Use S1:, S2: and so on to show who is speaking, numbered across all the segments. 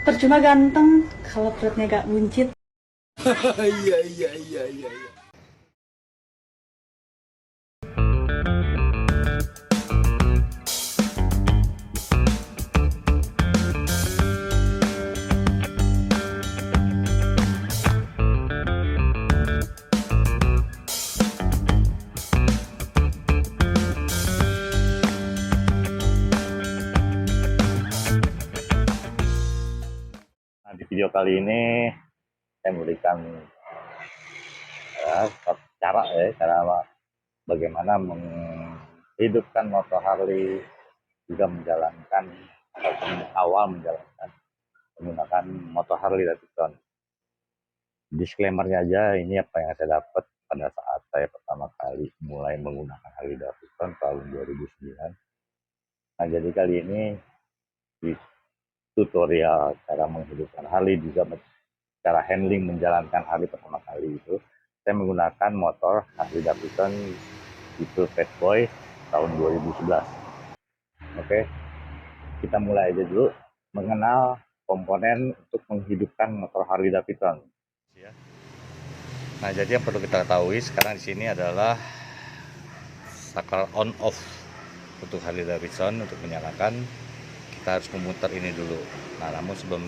S1: Percuma ganteng kalau perutnya gak buncit.
S2: Iya iya iya iya.
S3: Nah, di video kali ini saya memberikan cara bagaimana menghidupkan motor Harley juga menjalankan atau awal menjalankan menggunakan motor Harley Davidson. Disclaimer-nya aja, ini apa yang saya dapat pada saat saya pertama kali mulai menggunakan Harley Davidson tahun 2009. Nah, jadi kali ini di tutorial cara menghidupkan Harley juga cara handling menjalankan Harley pertama kali itu saya menggunakan motor Harley Davidson tipe Fatboy tahun 2011. Oke, kita mulai aja dulu mengenal komponen untuk menghidupkan motor Harley Davidson. Nah, jadi yang perlu kita ketahui sekarang di sini adalah saklar on off untuk Harley Davidson. Untuk menyalakan kita harus memutar ini dulu. Nah, namun sebelum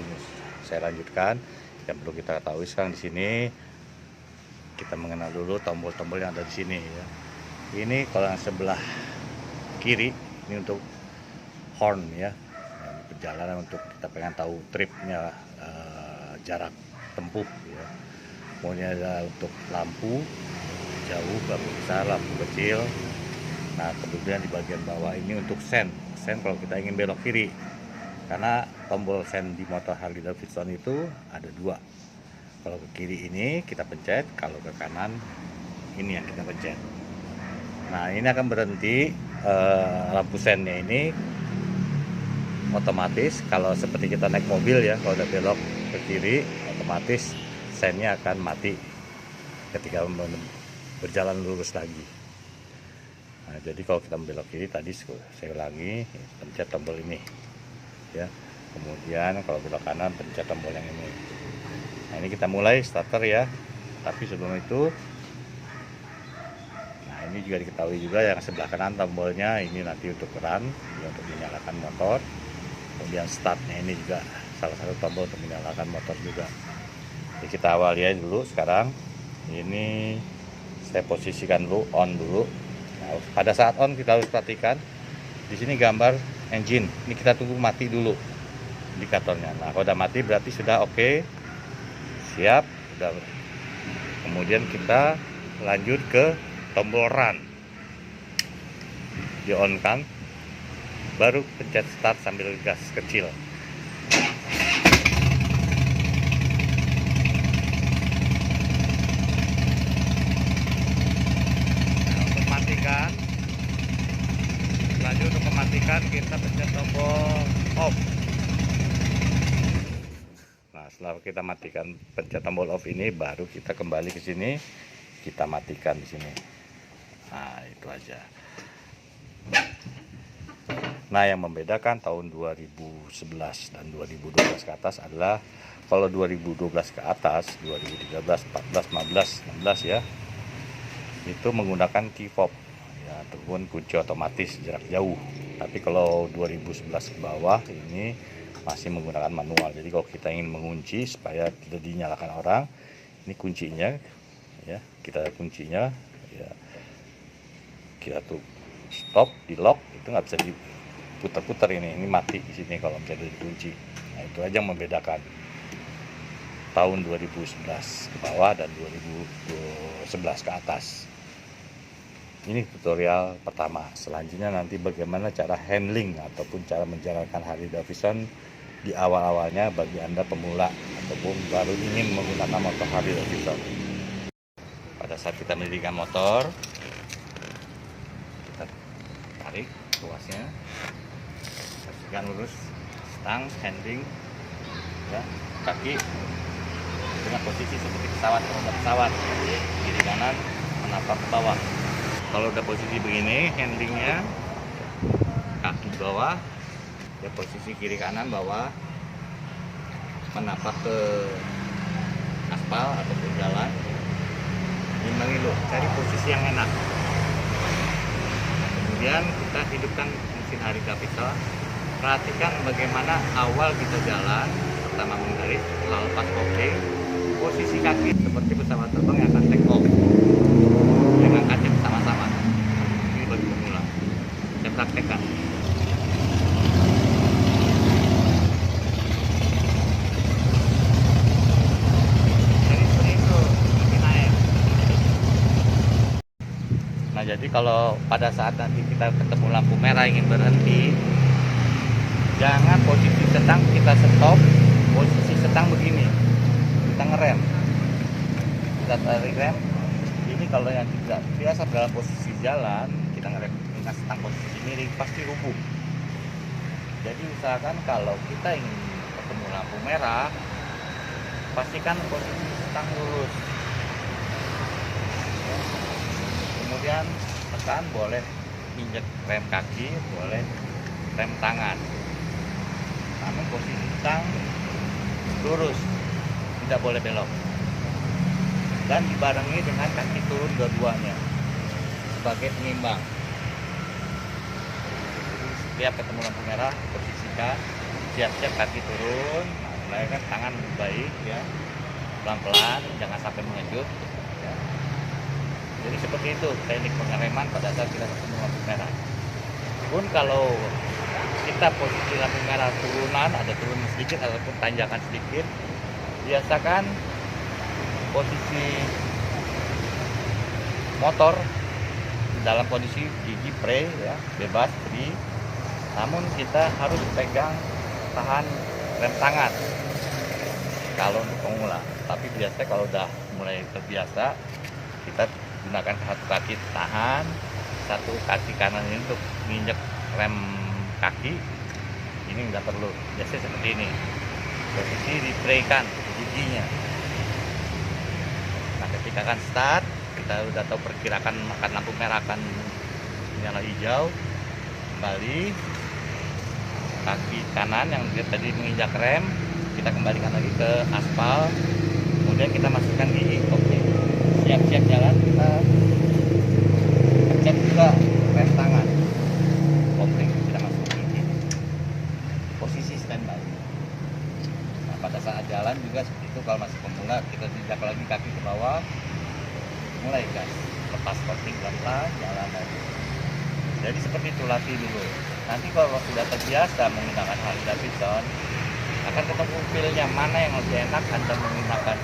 S3: saya lanjutkan, yang perlu kita ketahui sekarang di sini kita mengenal dulu tombol-tombol yang ada di sini ya. Ini kalau yang sebelah kiri ini untuk horn ya, perjalanan untuk kita pengen tahu tripnya, jarak tempuh ya. Kemudian ada untuk lampu jauh, lampu besar, lampu kecil. Nah, kemudian di bagian bawah ini untuk sen kalau kita ingin belok kiri, karena tombol sen di motor Harley Davidson itu ada dua. Kalau ke kiri ini kita pencet, kalau ke kanan ini yang kita pencet. Nah, ini akan berhenti, lampu sennya ini otomatis kalau seperti kita naik mobil ya, kalau udah belok ke kiri otomatis sennya akan mati ketika berjalan lurus lagi. Nah, jadi kalau kita belok kiri tadi saya ulangi, pencet tombol ini ya. Kemudian kalau belok kanan pencet tombol yang ini. Nah, ini kita mulai starter ya. Tapi sebelum itu, nah ini juga diketahui juga yang sebelah kanan tombolnya ini nanti untuk run, ya, untuk menyalakan motor. Kemudian startnya ini juga salah satu tombol untuk menyalakan motor juga. Jadi kita awali aja dulu sekarang. Ini saya posisikan dulu on dulu. Nah, pada saat on kita harus perhatikan di sini gambar engine. Ini kita tunggu mati dulu indikatornya. Nah, kalau udah mati berarti sudah oke. Siap, udah. Kemudian kita lanjut ke tombol run. Di on kan. Baru pencet start sambil gas kecil. Lanjut untuk mematikan kita pencet tombol off. Nah, setelah kita matikan pencet tombol off ini, baru kita kembali ke sini, kita matikan di sini. Nah, itu aja. Nah, yang membedakan tahun 2011 dan 2012 ke atas adalah kalau 2012 ke atas, 2013, 14, 15, 16 ya, itu menggunakan key fob ya, ataupun kunci otomatis jarak jauh. Tapi kalau 2011 ke bawah ini masih menggunakan manual. Jadi kalau kita ingin mengunci supaya tidak dinyalakan orang, ini kuncinya ya, kita kuncinya ya, kita tuh stop di lock, itu nggak bisa diputar-putar, ini mati di sini kalau misalnya dikunci. Nah, itu aja yang membedakan tahun 2011 ke bawah dan 2011 ke atas. Ini tutorial pertama. Selanjutnya nanti bagaimana cara handling ataupun cara menjalankan Harley Davidson di awal-awalnya bagi Anda pemula ataupun baru ingin menggunakan motor Harley Davidson. Pada saat kita mendirikan motor, kita tarik tuasnya, pastikan lurus, stang, handling, ya, kaki dengan posisi seperti pesawat, pesawat kiri kanan menatap ke bawah. Kalau udah posisi begini, handlingnya kaki bawah, ya posisi kiri kanan bawah, menapak ke aspal ataupun jalan, imbangi dulu, cari posisi yang enak. Kemudian kita hidupkan mesin Harley Davidson. Perhatikan bagaimana awal kita jalan, pertama mengendari, setelah lepas kopling, posisi kaki seperti pesawat terbang yang akan take off, yang angkatnya bersama-sama. Ini bagi pemula. Saya praktekkan. Jadi seperti itu, makin naik. Nah, jadi kalau pada saat nanti kita ketemu lampu merah ingin berhenti, jangan posisi sedang kita stop, posisi sedang begini, kita ngerem, kita tarik rem. Ini kalau yang tidak biasa dalam posisi jalan, kita ngerem dengan sedang posisi miring, pasti rubuh. Jadi usahakan kalau kita ingin ketemu lampu merah, pastikan posisi sedang lurus. Kemudian tekan, boleh injek rem kaki, boleh rem tangan. Namun posisi stang lurus, tidak boleh belok, dan dibarengi dengan kaki turun dua-duanya sebagai pengimbang. Setiap ketemu lampu merah, posisikan, siap-siap kaki turun, mulai kan tangan baik ya, pelan-pelan, jangan sampai mengejut ya. Jadi seperti itu teknik pengereman pada saat kita ketemu lampu merah. Pun kalau kita posisi lampu merah turunan, ada turun sedikit ataupun tanjakan sedikit, biasakan posisi motor dalam kondisi gigi pre ya, bebas free, namun kita harus pegang tahan rem tangan kalau untuk pemula. Tapi biasanya kalau udah mulai terbiasa, kita gunakan satu kaki tahan, satu kaki kanan ini untuk menginjak rem kaki. Ini nggak perlu, biasanya seperti ini, posisi di-prekan giginya. Nah, ketika akan start, kita udah tahu perkirakan makan lampu merah akan nyala hijau, kembali kaki kanan yang tadi menginjak rem, kita kembalikan lagi ke aspal, kemudian kita masukkan gigi. Oke, siap-siap jalan, kita cek juga rem tangan, kopling kita masukin gigi, posisi standby. Nah, pada saat jalan juga seperti itu. Kalau masih pemula, kita injak lagi kaki ke bawah, mulai gas, lepas kopling pelan-pelan, jalan lagi. Jadi seperti itu, latih dulu. Nanti kalau sudah terbiasa menggunakan Harley Davidson, akan ketemu feel-nya mana yang lebih enak Anda menggunakan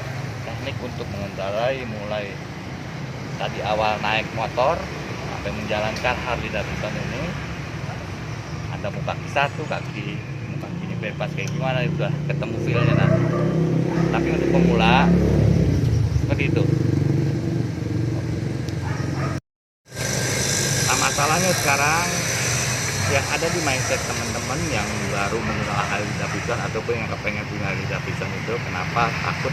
S3: teknik untuk mengendarai, mulai tadi awal naik motor sampai menjalankan Harley Davidson ini. Anda mau kaki satu, kaki ini bebas kayak gimana, udah ketemu feel-nya nanti. Tapi untuk pemula seperti itu. Nah, masalahnya sekarang yang ada di mindset teman-teman yang baru menggunakan Harley Davidson ataupun yang kepengen punya Harley Davidson itu, kenapa takut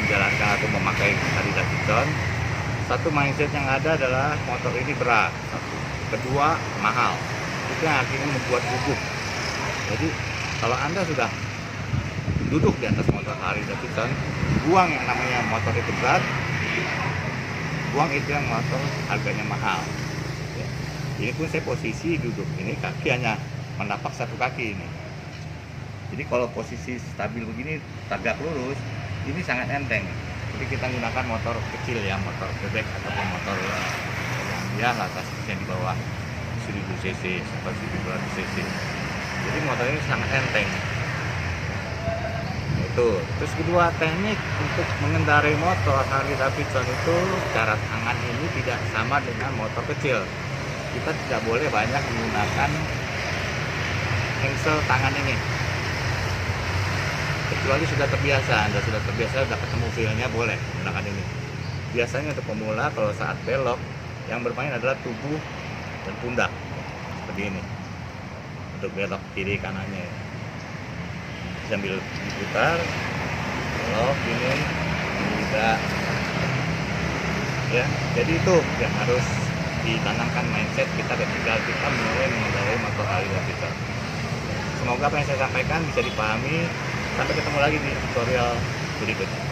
S3: menjalankan atau memakai Harley Davidson? Satu mindset yang ada adalah motor ini berat, satu. Kedua, mahal. Itu yang akhirnya membuat gugup. Jadi kalau Anda sudah duduk di atas motor Harley Davidson, buang yang namanya motor itu berat, buang itu yang motor harganya mahal. Ini pun saya posisi duduk ini, kaki hanya menapak satu kaki ini. Jadi kalau posisi stabil begini, tegak lurus, ini sangat enteng. Jadi kita gunakan motor kecil ya, motor bebek ataupun motor yang atasnya di bawah 1000 cc sampai 1200 cc. Jadi motor ini sangat enteng. Itu. Terus kedua, teknik untuk mengendarai motor Harley Davidson itu, cara tangan ini tidak sama dengan motor kecil. Kita tidak boleh banyak menggunakan engsel tangan ini, kecuali sudah terbiasa. Anda sudah terbiasa, sudah ketemu feel-nya, boleh menggunakan ini. Biasanya untuk pemula kalau saat belok, yang bermain adalah tubuh dan pundak seperti ini untuk belok kiri kanannya, sambil diputar belok ini tidak ya. Jadi itu yang harus ditanamkan mindset kita ketika kita mulai mengendarai motor Harley Davidson. Semoga apa yang saya sampaikan bisa dipahami Sampai ketemu lagi di tutorial berikutnya.